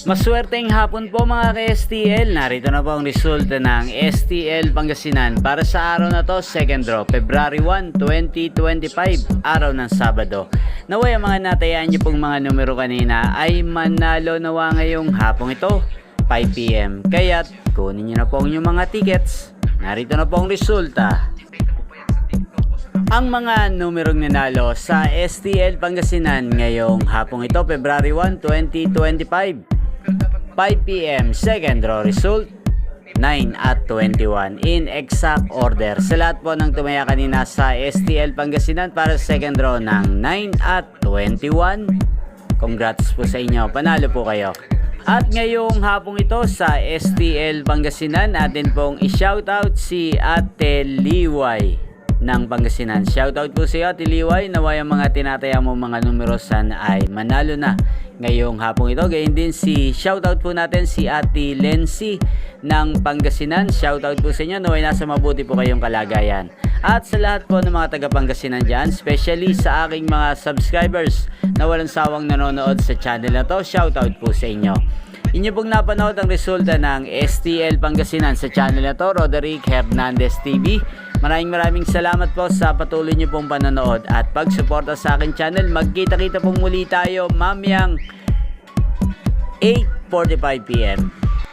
Maswerteng hapon po mga ka-STL. Narito na po ang resulta ng STL Pangasinan para sa araw na to, second draw, February 1, 2025, araw ng Sabado. Naway ang mga natayaan niyo pong mga numero kanina ay manalo nawa ngayong hapong ito, 5 PM. Kaya't kunin niyo na po ang inyong mga tickets. Narito na po ang resulta. Ang mga numerong nanalo sa STL Pangasinan ngayong hapong ito, February 1, 2025. 5 PM, second draw result, 9 at 21 in exact order. Sa lahat po ng tumaya kanina sa STL Pangasinan para sa second draw ng 9 at 21, congrats po sa inyo, panalo po kayo. At ngayong hapong ito sa STL Pangasinan, natin pong i-shoutout si Ate Liway ng Pangasinan. Shoutout po sa iyo, Ate Liway. Naway ang mga tinataya mo mga numero sana ay manalo na ngayong hapong ito. Gayun din shoutout po natin si Ate Lency ng Pangasinan. Shoutout po sa inyo. Naway nasa mabuti po kayong kalagayan. At sa lahat po ng mga taga Pangasinan dyan, especially sa aking mga subscribers na walang sawang nanonood sa channel na to, shoutout po sa inyo. Inyo pong napanood ang resulta ng STL Pangasinan sa channel na to, Roderick Hernandez TV. Maraming salamat po sa patuloy nyo pong panonood at pagsuporta sa akin channel. Magkita-kita pong muli tayo mamayang 8:45 PM.